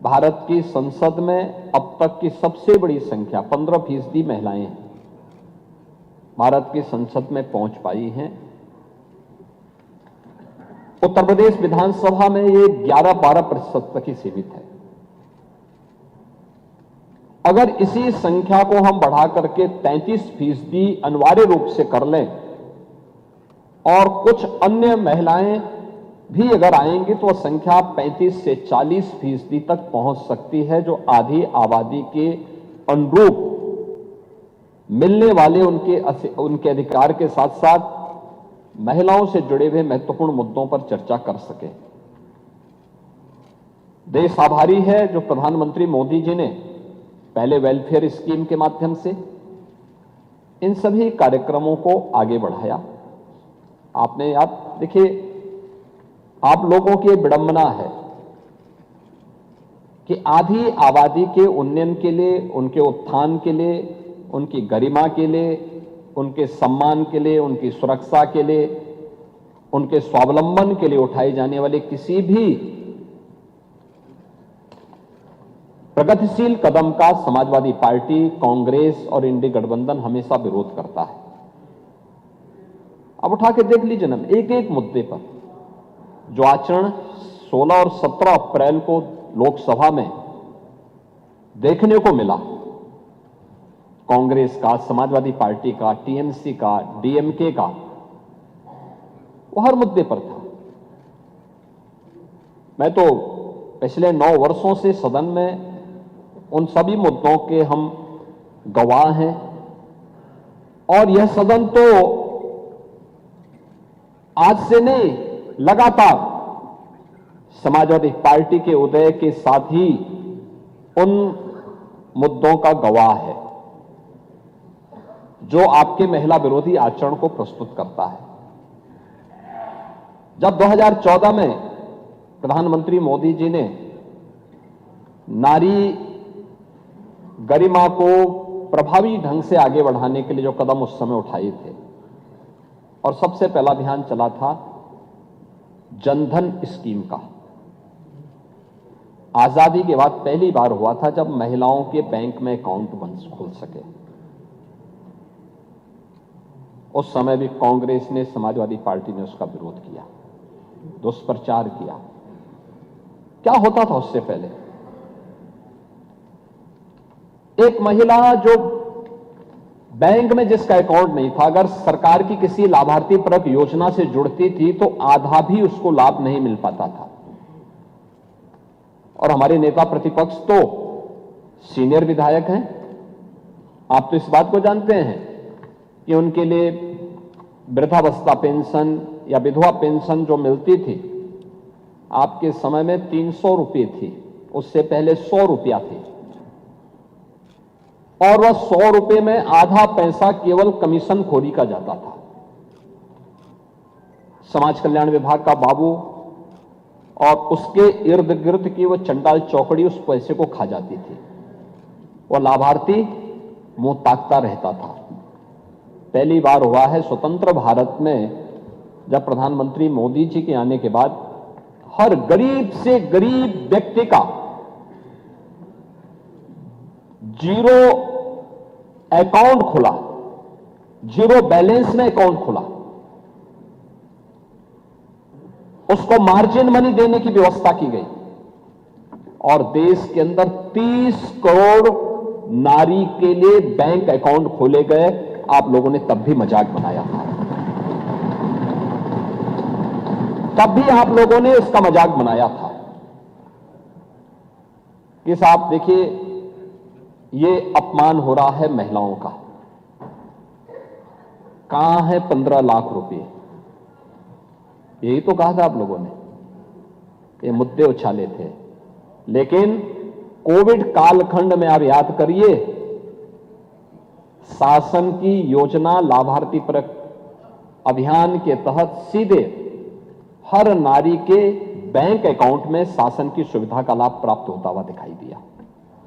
भारत की संसद में अब तक की सबसे बड़ी संख्या 15% महिलाएं भारत की संसद में पहुंच पाई हैं। उत्तर प्रदेश विधानसभा में ये 11-12% तक ही सीमित है। अगर इसी संख्या को हम बढ़ा करके 33% अनिवार्य रूप से कर लें और कुछ अन्य महिलाएं भी अगर आएंगी तो वह संख्या 35 से 40% तक पहुंच सकती है, जो आधी आबादी के अनुरूप मिलने वाले उनके अधिकार के साथ साथ महिलाओं से जुड़े हुए महत्वपूर्ण मुद्दों पर चर्चा कर सके। देश आभारी है जो प्रधानमंत्री मोदी जी ने पहले वेलफेयर स्कीम के माध्यम से इन सभी कार्यक्रमों को आगे बढ़ाया। आपने याद देखिए, आप लोगों की विडंबना है कि आधी आबादी के उन्नयन के लिए, उनके उत्थान के लिए, उनकी गरिमा के लिए, उनके सम्मान के लिए, उनकी सुरक्षा के लिए, उनके स्वावलंबन के लिए उठाई जाने वाले किसी भी प्रगतिशील कदम का समाजवादी पार्टी, कांग्रेस और इंडी गठबंधन हमेशा विरोध करता है। अब उठा के देख लीजिए ना, एक एक मुद्दे पर जो आचरण 16 और 17 अप्रैल को लोकसभा में देखने को मिला, कांग्रेस का, समाजवादी पार्टी का, टीएमसी का, डीएमके का, वो हर मुद्दे पर था। मैं तो पिछले 9 वर्षों से सदन में उन सभी मुद्दों के हम गवाह हैं और यह सदन तो आज से नहीं, लगातार समाजवादी पार्टी के उदय के साथ ही उन मुद्दों का गवाह है जो आपके महिला विरोधी आचरण को प्रस्तुत करता है। जब 2014 में प्रधानमंत्री मोदी जी ने नारी गरिमा को प्रभावी ढंग से आगे बढ़ाने के लिए जो कदम उस समय उठाए थे, और सबसे पहला अभियान चला था जनधन स्कीम का। आजादी के बाद पहली बार हुआ था जब महिलाओं के बैंक में अकाउंट खुल सके। उस समय भी कांग्रेस ने, समाजवादी पार्टी ने उसका विरोध किया, दुष्प्रचार किया। क्या होता था उससे पहले? एक महिला जो बैंक में जिसका अकाउंट नहीं था, अगर सरकार की किसी लाभार्थी परक योजना से जुड़ती थी तो आधा भी उसको लाभ नहीं मिल पाता था। और हमारे नेता प्रतिपक्ष तो सीनियर विधायक हैं, आप तो इस बात को जानते हैं कि उनके लिए वृद्धावस्था पेंशन या विधवा पेंशन जो मिलती थी, आपके समय में 300 रुपये थी, उससे पहले 100 रुपया थी, और वह 100 रुपये में आधा पैसा केवल कमीशन खोरी का जाता था। समाज कल्याण विभाग का बाबू और उसके इर्द गिर्द की वो चंडाल चौकड़ी उस पैसे को खा जाती थी। वह लाभार्थी मुंह ताकता रहता था। पहली बार हुआ है स्वतंत्र भारत में, जब प्रधानमंत्री मोदी जी के आने के बाद हर गरीब से गरीब व्यक्ति का जीरो अकाउंट खुला, जीरो बैलेंस में अकाउंट खुला, उसको मार्जिन मनी देने की व्यवस्था की गई, और देश के अंदर 30 करोड़ नारी के लिए बैंक अकाउंट खोले गए। आप लोगों ने तब भी मजाक बनाया था, तब भी आप लोगों ने इसका मजाक बनाया था कि साहब देखिए ये अपमान हो रहा है महिलाओं का। कहां है 15 लाख रुपए? यही तो कहा था आप लोगों ने, ये मुद्दे उछाले थे। लेकिन कोविड कालखंड में आप याद करिए, शासन की योजना लाभार्थी परक अभियान के तहत सीधे हर नारी के बैंक अकाउंट में शासन की सुविधा का लाभ प्राप्त होता हुआ दिखाई दिया।